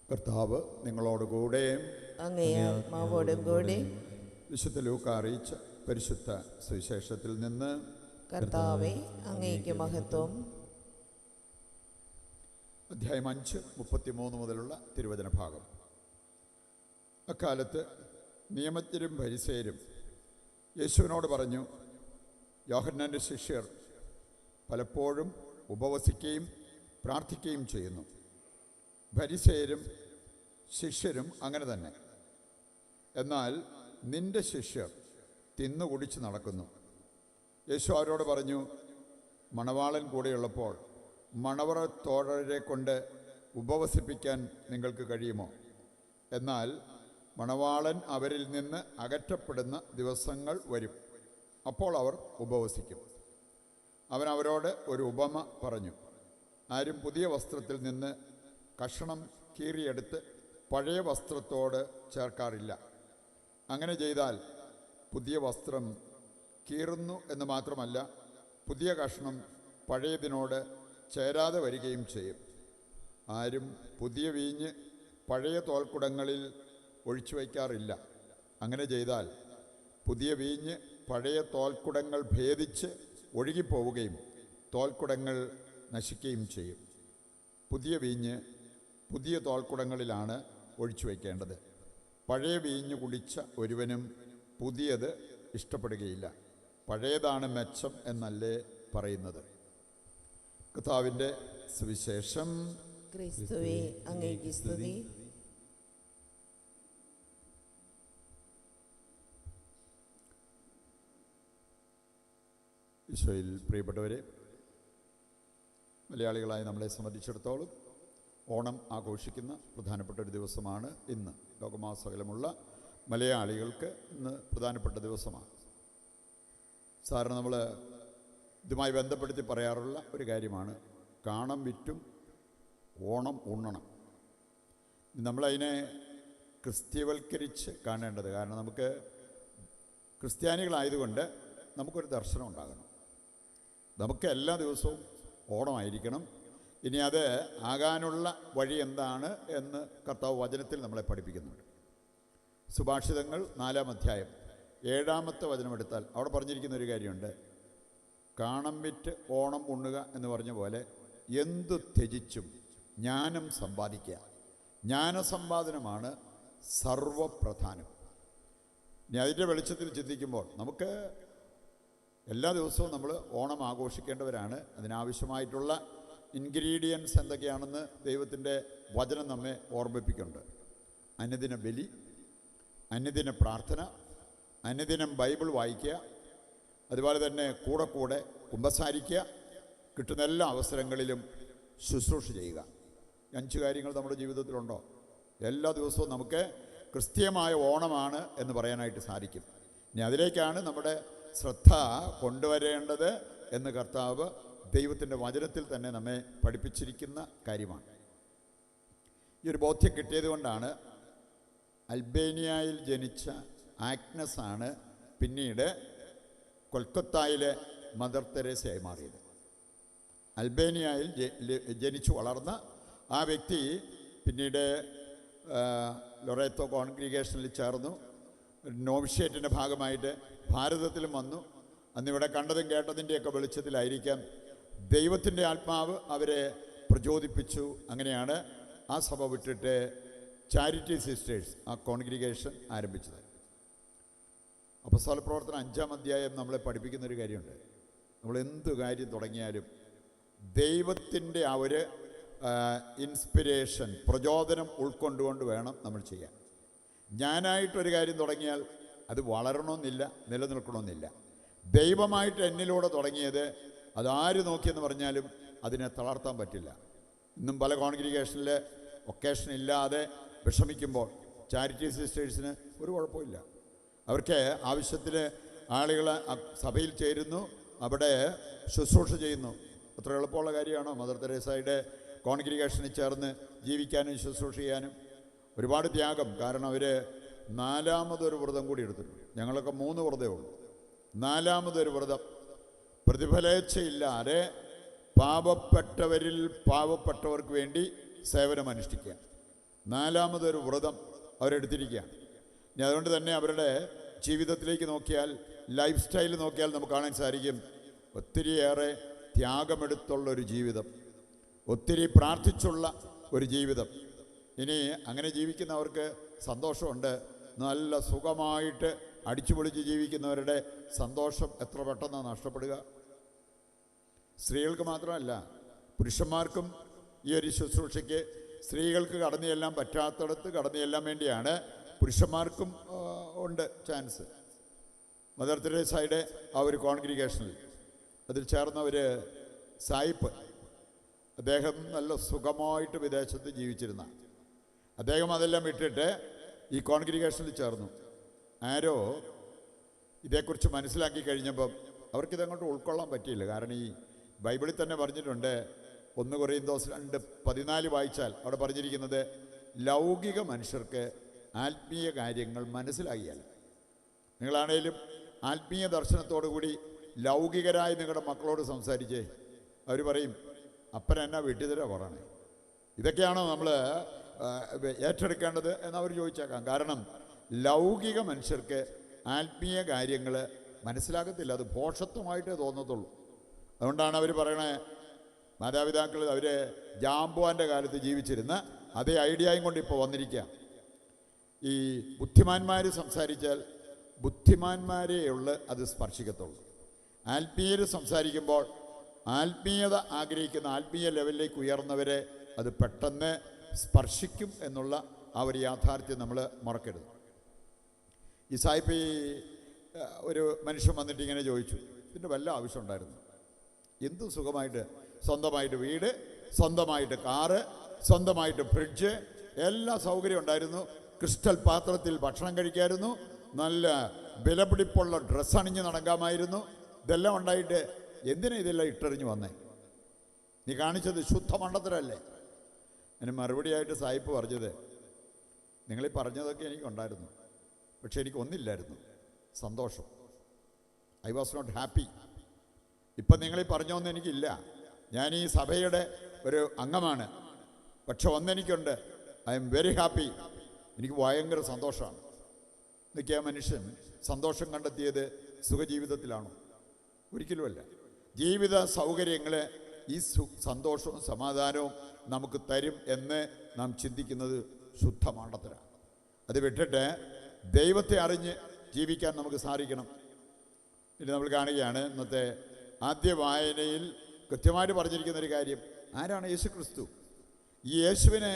കർത്താവ് നിങ്ങളോടുകൂടെ അങ്ങേ ആത്മാവോടും കൂടെ. വിശുദ്ധ ലൂക്ക അറിയിച്ച പരിശുദ്ധ സുവിശേഷത്തിൽ നിന്ന്. കർത്താവേ, അങ്ങേക്ക് മഹത്വം. അധ്യായം 5:33 മുതലുള്ള തിരുവചന ഭാഗം. അക്കാലത്ത് നിയമജ്ഞരും ഫരിസേയരും യേശുവിനോട് പറഞ്ഞു, യോഹന്നാൻ്റെ ശിഷ്യർ പലപ്പോഴും ഉപവസിക്കുകയും പ്രാർത്ഥിക്കുകയും ചെയ്യുന്നു. ഫരിസേയരും ശിഷ്യരും അങ്ങനെ തന്നെ. എന്നാൽ നിന്റെ ശിഷ്യർ തിന്നുകുടിച്ച് നടക്കുന്നു. യേശു അവരോട് പറഞ്ഞു, മണവാളൻ കൂടെയുള്ളപ്പോൾ മണവറ തോഴരെ കൊണ്ട് ഉപവസിപ്പിക്കാൻ നിങ്ങൾക്ക് കഴിയുമോ? എന്നാൽ മണവാളൻ അവരിൽ നിന്ന് അകറ്റപ്പെടുന്ന ദിവസങ്ങൾ വരും, അപ്പോൾ അവർ ഉപവസിക്കും. അവൻ അവരോട് ഒരു ഉപമ പറഞ്ഞു. ആരും പുതിയ വസ്ത്രത്തിൽ നിന്ന് കഷണം കീറിയെടുത്ത് പഴയ വസ്ത്രത്തോട് ചേർക്കാറില്ല. അങ്ങനെ ചെയ്താൽ പുതിയ വസ്ത്രം കീറുന്നു എന്ന് മാത്രമല്ല, പുതിയ കഷണം പഴയതിനോട് ചേരാതെ വരികയും ചെയ്യും. ആരും പുതിയ വീഞ്ഞ് പഴയ തോൽക്കുടങ്ങളിൽ ഒഴിച്ചു വയ്ക്കാറില്ല. അങ്ങനെ ചെയ്താൽ പുതിയ വീഞ്ഞ് പഴയ തോൽക്കുടങ്ങൾ ഭേദിച്ച് ഒഴുകിപ്പോവുകയും തോൽക്കുടങ്ങൾ നശിക്കുകയും ചെയ്യും. പുതിയ വീഞ്ഞ് പുതിയ തോൽക്കുടങ്ങളിലാണ് ഒഴിച്ചു വയ്ക്കേണ്ടത്. പഴയ വീഞ്ഞ് കുടിച്ച ഒരുവനും പുതിയത് ഇഷ്ടപ്പെടുകയില്ല. പഴയതാണ് മെച്ചം എന്നല്ലേ പറയുന്നത്. കർത്താവിൻ്റെ സുവിശേഷം. ക്രിസ്തുവേ, അങ്ങേക്ക് സ്തുതി. ഈശോയിൽ പ്രിയപ്പെട്ടവരെ, മലയാളികളായി നമ്മളെ സംബന്ധിച്ചിടത്തോളം ഓണം ആഘോഷിക്കുന്ന പ്രധാനപ്പെട്ട ഒരു ദിവസമാണ് ഇന്ന്. ലോകമാസകലമുള്ള മലയാളികൾക്ക് ഇന്ന് പ്രധാനപ്പെട്ട ദിവസമാണ്. സാധാരണ നമ്മൾ ഇതുമായി ബന്ധപ്പെടുത്തി പറയാറുള്ള ഒരു കാര്യമാണ് കാണം വിറ്റും ഓണം ഉണ്ണണം. നമ്മളതിനെ ക്രിസ്ത്യവൽക്കരിച്ച് കാണേണ്ടത്. കാരണം നമുക്ക് ക്രിസ്ത്യാനികളായതുകൊണ്ട് നമുക്കൊരു ദർശനം ഉണ്ടാകണം. നമുക്ക് എല്ലാ ദിവസവും ഓണമായിരിക്കണം. ഇനി അത് ആകാനുള്ള വഴി എന്താണ് എന്ന് കർത്താവ് വചനത്തിൽ നമ്മളെ പഠിപ്പിക്കുന്നുണ്ട്. സുഭാഷിതങ്ങൾ 4-ാം അധ്യായം 7-ാമത്തെ വചനമെടുത്താൽ അവിടെ പറഞ്ഞിരിക്കുന്ന ഒരു കാര്യമുണ്ട്. കാണം വിറ്റ് ഓണം ഉണ്ണുക എന്ന് പറഞ്ഞ പോലെ എന്തു ത്യജിച്ചും ജ്ഞാനം സമ്പാദിക്കുക. ജ്ഞാനസമ്പാദനമാണ് സർവപ്രധാനം. ഇനി അതിൻ്റെ വെളിച്ചത്തിൽ ചിന്തിക്കുമ്പോൾ നമുക്ക് എല്ലാ ദിവസവും നമ്മൾ ഓണം ആഘോഷിക്കേണ്ടവരാണ്. അതിനാവശ്യമായിട്ടുള്ള ഇൻഗ്രീഡിയൻസ് എന്തൊക്കെയാണെന്ന് ദൈവത്തിൻ്റെ വചനം നമ്മെ ഓർമ്മിപ്പിക്കുന്നുണ്ട്. അനുദിന ബലി, അനുദിന പ്രാർത്ഥന, അനുദിനം ബൈബിൾ വായിക്കുക, അതുപോലെ തന്നെ കൂടെ കൂടെ കുമ്പസാരിക്കുക, കിട്ടുന്ന എല്ലാ അവസരങ്ങളിലും ശുശ്രൂഷ ചെയ്യുക. 5 കാര്യങ്ങൾ നമ്മുടെ ജീവിതത്തിലുണ്ടോ? എല്ലാ ദിവസവും നമുക്ക് ക്രിസ്തീയമായ ഓണമാണ് എന്ന് പറയാനായിട്ട് സാധിക്കും. ഇനി അതിലേക്കാണ് നമ്മുടെ ശ്രദ്ധ കൊണ്ടുവരേണ്ടത് എന്ന് കർത്താവ് ദൈവത്തിൻ്റെ വചനത്തിൽ തന്നെ നമ്മെ പഠിപ്പിച്ചിരിക്കുന്ന കാര്യമാണ്. ഈ ഒരു ബോധ്യം കിട്ടിയത് കൊണ്ടാണ് അൽബേനിയയിൽ ജനിച്ച ആഗ്നസാണ് പിന്നീട് കൊൽക്കത്തായിലെ മദർ തെരേസയായി മാറിയത്. അൽബേനിയയിൽ ജനിച്ചു വളർന്ന ആ വ്യക്തി പിന്നീട് ലൊറേത്തോ കോൺഗ്രിഗേഷനിൽ ചേർന്നു. നോവിഷ്യേറ്റിൻ്റെ ഭാഗമായിട്ട് ഭാരതത്തിലും വന്നു. അന്നിവിടെ കണ്ടതും കേട്ടതിൻ്റെയൊക്കെ വെളിച്ചത്തിലായിരിക്കാം ദൈവത്തിൻ്റെ ആത്മാവ് അവരെ പ്രചോദിപ്പിച്ചു. അങ്ങനെയാണ് ആ സഭ വിട്ടിട്ട് ചാരിറ്റി സിസ്റ്റേഴ്സ് ആ കോൺഗ്രിഗേഷൻ ആരംഭിച്ചത്. അപ്പോസ്തല പ്രവർത്തനം 5-ാം അധ്യായം നമ്മളെ പഠിപ്പിക്കുന്നൊരു കാര്യമുണ്ട്. നമ്മൾ എന്ത് കാര്യം തുടങ്ങിയാലും ദൈവത്തിൻ്റെ ആ ഒരു ഇൻസ്പിരേഷൻ, പ്രചോദനം ഉൾക്കൊണ്ടുകൊണ്ട് വേണം നമ്മൾ ചെയ്യാൻ. ഞാനായിട്ടൊരു കാര്യം തുടങ്ങിയാൽ അത് വളരണമെന്നില്ല, നിലനിൽക്കണമെന്നില്ല. ദൈവമായിട്ട് എന്നിലൂടെ തുടങ്ങിയത് അതാര് നോക്കിയെന്ന് പറഞ്ഞാലും അതിനെ തളർത്താൻ പറ്റില്ല. ഇന്നും പല കോൺഗ്രിഗേഷനിൽ ഒക്കേഷൻ ഇല്ലാതെ വിഷമിക്കുമ്പോൾ ചാരിറ്റി സിസ്റ്റേഴ്സിന് ഒരു കുഴപ്പമില്ല. അവർക്ക് ആവശ്യത്തിന് ആളുകൾ സഭയിൽ ചേരുന്നു, അവിടെ ശുശ്രൂഷ ചെയ്യുന്നു. അത്ര എളുപ്പമുള്ള കാര്യമാണോ മദർ തെരേസയുടെ കോൺഗ്രിഗേഷനിൽ ചേർന്ന് ജീവിക്കാനും ശുശ്രൂഷ ചെയ്യാനും? ഒരുപാട് ത്യാഗം. കാരണം അവർ 4ാമതൊരു വ്രതം കൂടി എടുത്തിട്ടുണ്ട്. ഞങ്ങളൊക്കെ 3 വ്രതമേ ഉള്ളൂ. 4ാമതൊരു വ്രതം പ്രതിഫലേച്ഛയില്ലാതെ പാവപ്പെട്ടവരിൽ പാവപ്പെട്ടവർക്ക് വേണ്ടി സേവനമനുഷ്ഠിക്കുക. 4-മതൊരു വ്രതം അവരെടുത്തിരിക്കുകയാണ്. ഇനി അതുകൊണ്ട് തന്നെ അവരുടെ ജീവിതത്തിലേക്ക് നോക്കിയാൽ, ലൈഫ് സ്റ്റൈൽ നോക്കിയാൽ നമുക്ക് കാണാൻ സാധിക്കും ഒത്തിരിയേറെ ത്യാഗമെടുത്തുള്ളൊരു ജീവിതം, ഒത്തിരി പ്രാർത്ഥിച്ചുള്ള ഒരു ജീവിതം. ഇനി അങ്ങനെ ജീവിക്കുന്നവർക്ക് സന്തോഷമുണ്ട്. നല്ല സുഖമായിട്ട് അടിച്ചുപൊളിച്ച് ജീവിക്കുന്നവരുടെ സന്തോഷം എത്ര പെട്ടെന്നാണ് നഷ്ടപ്പെടുക. സ്ത്രീകൾക്ക് മാത്രമല്ല, പുരുഷന്മാർക്കും ഈ ഒരു ശുശ്രൂഷയ്ക്ക് സ്ത്രീകൾക്ക് കടന്നു ചെല്ലാൻ പറ്റാത്തടത്ത് കടന്നു ചെല്ലാൻ വേണ്ടിയാണ് പുരുഷന്മാർക്കും ഉണ്ട് ചാൻസ്. മദർ തെരേസയുടെ ആ ഒരു കോൺഗ്രിഗേഷനിൽ അതിൽ ചേർന്ന ഒരു സായിപ്പ്, അദ്ദേഹം നല്ല സുഖമായിട്ട് വിദേശത്ത് ജീവിച്ചിരുന്ന അദ്ദേഹം അതെല്ലാം വിട്ടിട്ട് ഈ കോൺഗ്രിഗേഷനിൽ ചേർന്നു. ആരോ ഇതേക്കുറിച്ച് മനസ്സിലാക്കി കഴിഞ്ഞപ്പം അവർക്കിതങ്ങോട്ട് ഉൾക്കൊള്ളാൻ പറ്റിയില്ല. കാരണം ഈ ബൈബിളിൽ തന്നെ പറഞ്ഞിട്ടുണ്ട്, 1 കൊരിന്തോസ് 2:14 വായിച്ചാൽ അവിടെ പറഞ്ഞിരിക്കുന്നത് ലൗകിക മനുഷ്യർക്ക് ആത്മീയ കാര്യങ്ങൾ മനസ്സിലാകിയാൽ. നിങ്ങളാണേലും ആത്മീയ ദർശനത്തോടു കൂടി ലൗകികരായ നിങ്ങളുടെ മക്കളോട് സംസാരിച്ചേ, അവർ പറയും അപ്പൻ എന്നാ വീട്ടിൽ പറയണേ, ഇതൊക്കെയാണോ നമ്മൾ ഏറ്റെടുക്കേണ്ടത് എന്നവർ ചോദിച്ചേക്കാം. കാരണം ലൗകിക മനുഷ്യർക്ക് ആത്മീയ കാര്യങ്ങൾ മനസ്സിലാകത്തില്ല, അത് ഭോഷത്വമായിട്ടേ തോന്നത്തുള്ളൂ. അതുകൊണ്ടാണ് അവർ പറയണേ, മാതാപിതാക്കൾ അവർ ജാമ്പുവാൻ്റെ കാലത്ത് ജീവിച്ചിരുന്ന അതേ ഐഡിയയും കൊണ്ട് ഇപ്പോൾ വന്നിരിക്കുക. ഈ ബുദ്ധിമാന്മാർ സംസാരിച്ചാൽ ബുദ്ധിമാന്മാരെയുള്ള അത് സ്പർശിക്കത്തുള്ളൂ. ആത്മീയർ സംസാരിക്കുമ്പോൾ ആത്മീയത ആഗ്രഹിക്കുന്ന ആത്മീയ ലെവലിലേക്ക് ഉയർന്നവരെ അത് പെട്ടെന്ന് സ്പർശിക്കും എന്നുള്ള ആ ഒരു യാഥാർത്ഥ്യം നമ്മൾ മറക്കരുത്. ഈ സായിപ്പ് ഒരു മനുഷ്യൻ വന്നിട്ട് ഇങ്ങനെ ചോദിച്ചു, ഇതിൻ്റെ വല്ല ആവശ്യം ഉണ്ടായിരുന്നു? എന്ത് സുഖമായിട്ട് സ്വന്തമായിട്ട് വീട്, സ്വന്തമായിട്ട് കാറ്, സ്വന്തമായിട്ട് ഫ്രിഡ്ജ്, എല്ലാ സൗകര്യം ഉണ്ടായിരുന്നു, ക്രിസ്റ്റൽ പാത്രത്തിൽ ഭക്ഷണം കഴിക്കായിരുന്നു, നല്ല വിലപിടിപ്പുള്ള ഡ്രസ്സ് അണിഞ്ഞ് നടക്കാമായിരുന്നു. ഇതെല്ലാം ഉണ്ടായിട്ട് എന്തിനാ ഇതെല്ലാം ഇട്ടെറിഞ്ഞ് വന്നേ? നീ കാണിച്ചത് ശുദ്ധ മണ്ടത്തരല്ലേ? അതിന് മറുപടിയായിട്ട് സായിപ്പ് പറഞ്ഞത്, നിങ്ങളീ പറഞ്ഞതൊക്കെ എനിക്കുണ്ടായിരുന്നു, പക്ഷെ എനിക്കൊന്നില്ലായിരുന്നു, സന്തോഷം. I was not happy. ഇപ്പം നിങ്ങളീ പറഞ്ഞൊന്നും എനിക്കില്ല. ഞാൻ ഈ സഭയുടെ ഒരു അംഗമാണ്, പക്ഷെ ഒന്നെനിക്കുണ്ട്, ഐ എം വെരി ഹാപ്പി. എനിക്ക് ഭയങ്കര സന്തോഷമാണ്. എന്നൊക്കെ ആ മനുഷ്യൻ സന്തോഷം കണ്ടെത്തിയത് സുഖജീവിതത്തിലാണോ? ഒരിക്കലുമല്ല. ജീവിത സൗകര്യങ്ങൾ ഈ സന്തോഷവും സമാധാനവും നമുക്ക് തരും എന്ന് നാം ചിന്തിക്കുന്നത് ശുദ്ധമാണ്ടത്തരാണ്. അത് വിട്ടിട്ട് ദൈവത്തെ അറിഞ്ഞ് ജീവിക്കാൻ നമുക്ക് സാധിക്കണം. ഇനി നമ്മൾ കാണുകയാണ് ഇന്നത്തെ ആദ്യ വായനയിൽ കൃത്യമായിട്ട് പറഞ്ഞിരിക്കുന്നൊരു കാര്യം, ആരാണ് യേശു ക്രിസ്തു? ഈ യേശുവിനെ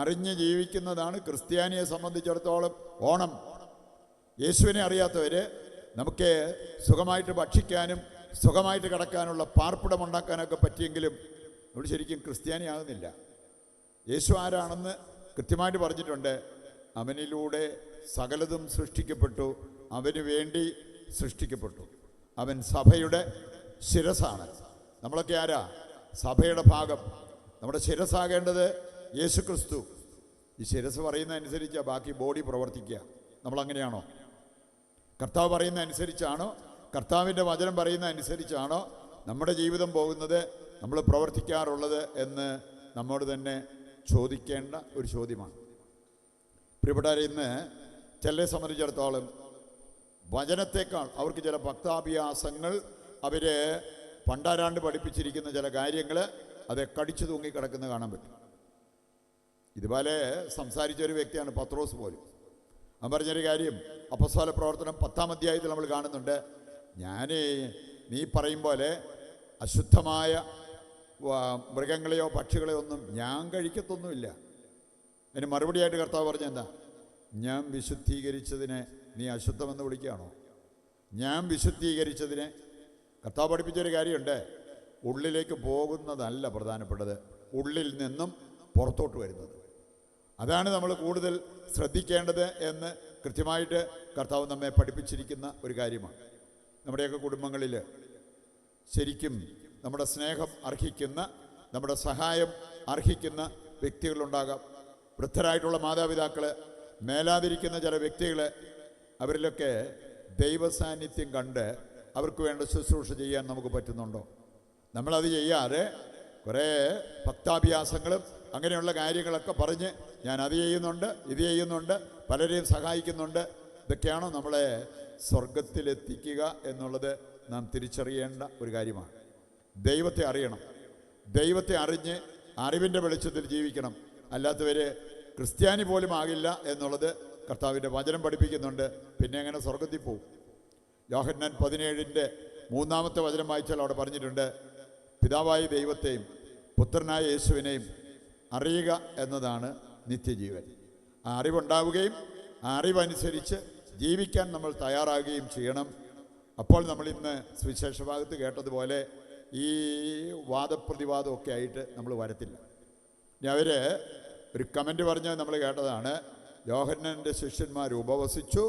അറിഞ്ഞ് ജീവിക്കുന്നതാണ് ക്രിസ്ത്യാനിയെ സംബന്ധിച്ചിടത്തോളം ഓണം. യേശുവിനെ അറിയാത്തവർ നമുക്ക് സുഖമായിട്ട് ഭക്ഷിക്കാനും സുഖമായിട്ട് കിടക്കാനുള്ള പാർപ്പിടമുണ്ടാക്കാനൊക്കെ പറ്റിയെങ്കിലും നമ്മൾ ശരിക്കും ക്രിസ്ത്യാനിയാകുന്നില്ല. യേശു ആരാണെന്ന് കൃത്യമായിട്ട് പറഞ്ഞിട്ടുണ്ട്. അവനിലൂടെ സകലതും സൃഷ്ടിക്കപ്പെട്ടു, അവന് വേണ്ടി സൃഷ്ടിക്കപ്പെട്ടു. അവൻ സഭയുടെ ശിരസാണ്. നമ്മളൊക്കെ ആരാ? സഭയുടെ ഭാഗം. നമ്മുടെ ശിരസാകേണ്ടത് യേശു ക്രിസ്തു. ഈ ശിരസ് പറയുന്ന അനുസരിച്ചാണ് ബാക്കി ബോഡി പ്രവർത്തിക്കുക. നമ്മളങ്ങനെയാണോ? കർത്താവ് പറയുന്ന അനുസരിച്ചാണോ? കർത്താവിൻ്റെ വചനം പറയുന്ന അനുസരിച്ചാണോ നമ്മുടെ ജീവിതം പോകുന്നത്, നമ്മൾ പ്രവർത്തിക്കാറുള്ളത് എന്ന് നമ്മോട് തന്നെ ചോദിക്കേണ്ട ഒരു ചോദ്യമാണ്. പ്രിയപ്പെട്ടവരെ, ഇന്ന് ചിലരെ സംബന്ധിച്ചിടത്തോളം വചനത്തേക്കാൾ അവർക്ക് ചില ഭക്താഭ്യാസങ്ങൾ, അവർ പണ്ടാരാണ്ട് പഠിപ്പിച്ചിരിക്കുന്ന ചില കാര്യങ്ങൾ അത് കടിച്ചു തൂങ്ങിക്കിടക്കുന്ന കാണാൻ പറ്റും. ഇതുപോലെ സംസാരിച്ചൊരു വ്യക്തിയാണ് പത്രോസ് പോലും. അവൻ പറഞ്ഞൊരു കാര്യം അപ്പോസ്തല പ്രവർത്തനം 10-ാം അധ്യായത്തിൽ നമ്മൾ കാണുന്നുണ്ട്. നീ പറയും പോലെ അശുദ്ധമായ മൃഗങ്ങളെയോ പക്ഷികളെയോ ഒന്നും ഞാൻ കഴിക്കത്തൊന്നുമില്ല. അതിന് മറുപടിയായിട്ട് കർത്താവ് പറഞ്ഞെന്താ? ഞാൻ വിശുദ്ധീകരിച്ചതിനെ നീ അശുദ്ധമെന്ന് വിളിക്കുകയാണോ? ഞാൻ വിശുദ്ധീകരിച്ചതിനെ. കർത്താവ് പഠിപ്പിച്ചൊരു കാര്യമുണ്ട്, ഉള്ളിലേക്ക് പോകുന്നതല്ല പ്രധാനപ്പെട്ടത്, ഉള്ളിൽ നിന്നും പുറത്തോട്ട് വരുന്നത്. അതാണ് നമ്മൾ കൂടുതൽ ശ്രദ്ധിക്കേണ്ടത് എന്ന് കൃത്യമായിട്ട് കർത്താവ് നമ്മെ പഠിപ്പിച്ചിരിക്കുന്ന ഒരു കാര്യമാണ്. നമ്മുടെയൊക്കെ കുടുംബങ്ങളിൽ ശരിക്കും നമ്മുടെ സ്നേഹം അർഹിക്കുന്ന, നമ്മുടെ സഹായം അർഹിക്കുന്ന വ്യക്തികളുണ്ടാകാം. വൃദ്ധരായിട്ടുള്ള മാതാപിതാക്കൾ, മേലാതിരിക്കുന്ന ചില വ്യക്തികൾ, അവരിലൊക്കെ ദൈവസാന്നിധ്യം കണ്ട് അവർക്ക് വേണ്ട ശുശ്രൂഷ ചെയ്യാൻ നമുക്ക് പറ്റുന്നുണ്ടോ? നമ്മളത് ചെയ്യാതെ കുറേ ഭക്താഭ്യാസങ്ങളും അങ്ങനെയുള്ള കാര്യങ്ങളൊക്കെ പറഞ്ഞ് ഞാൻ അത് ചെയ്യുന്നുണ്ട്, ഇത് ചെയ്യുന്നുണ്ട്, പലരെയും സഹായിക്കുന്നുണ്ട്. ഇതൊക്കെയാണോ നമ്മളെ സ്വർഗത്തിലെത്തിക്കുക എന്നുള്ളത് നാം തിരിച്ചറിയേണ്ട ഒരു കാര്യമാണ്. ദൈവത്തെ അറിയണം. ദൈവത്തെ അറിഞ്ഞ് അറിവിൻ്റെ വെളിച്ചത്തിൽ ജീവിക്കണം. അല്ലാത്തവർ ക്രിസ്ത്യാനി പോലും ആകില്ല എന്നുള്ളത് കർത്താവിൻ്റെ വചനം പഠിപ്പിക്കുന്നുണ്ട്. പിന്നെ എങ്ങനെ സ്വർഗത്തിൽ പോകും? യോഹന്നാൻ 17:3 വചനം വായിച്ചാൽ അവിടെ പറഞ്ഞിട്ടുണ്ട്, പിതാവായ ദൈവത്തെയും പുത്രനായ യേശുവിനെയും അറിയുക എന്നതാണ് നിത്യജീവൻ. ആ അറിവുണ്ടാവുകയും ആ അറിവനുസരിച്ച് ജീവിക്കാൻ നമ്മൾ തയ്യാറാകുകയും ചെയ്യണം. അപ്പോൾ നമ്മൾ ഇന്ന് സുവിശേഷ ഭാഗത്ത് കേട്ടതുപോലെ ഈ വാദപ്രതിവാദമൊക്കെ ആയിട്ട് നമ്മൾ വരത്തില്ല. ഇനി അവർ ഒരു കമൻറ്റ് പറഞ്ഞ് നമ്മൾ കേട്ടതാണ്, യോഹന്നാൻ്റെ ശിഷ്യന്മാർ ഉപവസിച്ചു,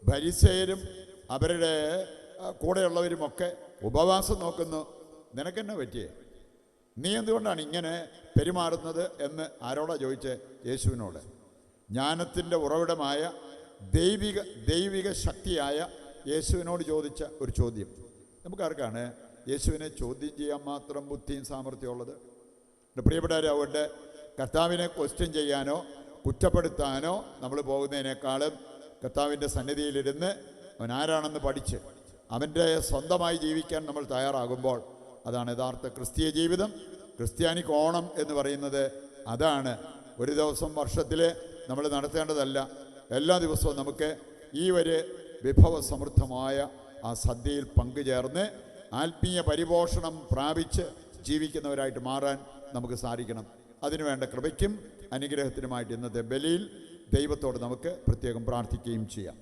ഫരിസേയരും അവരുടെ കൂടെയുള്ളവരുമൊക്കെ ഉപവാസം നോക്കുന്നു. നിനക്കെന്നെ പറ്റിയേ? നീ എന്തുകൊണ്ടാണ് ഇങ്ങനെ പെരുമാറുന്നത് എന്ന് ആരോടാ ചോദിച്ചേ? യേശുവിനോട്. ജ്ഞാനത്തിൻ്റെ ഉറവിടമായ ദൈവിക ശക്തിയായ യേശുവിനോട് ചോദിച്ച ഒരു ചോദ്യം. നമുക്കാർക്കാണ് യേശുവിനെ ചോദ്യം ചെയ്യാൻ മാത്രം ബുദ്ധിയും സാമർഥ്യമുള്ളത്? പ്രിയപ്പെട്ടവരവിടെ കർത്താവിനെ ക്വസ്റ്റ്യൻ ചെയ്യാനോ കുറ്റപ്പെടുത്താനോ നമ്മൾ പോകുന്നതിനേക്കാളും കർത്താവിൻ്റെ സന്നിധിയിലിരുന്ന് അവൻ ആരാണെന്ന് പഠിച്ച് അവൻ്റെ സ്വന്തമായി ജീവിക്കാൻ നമ്മൾ തയ്യാറാകുമ്പോൾ അതാണ് യഥാർത്ഥ ക്രിസ്തീയ ജീവിതം. ക്രിസ്ത്യാനിക്ക് ഓണം എന്ന് പറയുന്നത് അതാണ്. ഒരു ദിവസം വർഷത്തിൽ നമ്മൾ നടത്തേണ്ടതല്ല. എല്ലാ ദിവസവും നമുക്ക് ഈ ഒരു വിഭവസമൃദ്ധമായ ആ സദ്യയിൽ പങ്കുചേർന്ന് ആത്മീയ പരിപോഷണം പ്രാപിച്ച് ജീവിക്കുന്നവരായിട്ട് മാറാൻ നമുക്ക് സാധിക്കണം. അതിനുവേണ്ട കൃപയ്ക്കും അനുഗ്രഹത്തിനുമായിട്ട് ഇന്നത്തെ ബലിയിൽ ദൈവത്തോട് നമുക്ക് പ്രത്യേകം പ്രാർത്ഥിക്കുകയും ചെയ്യാം.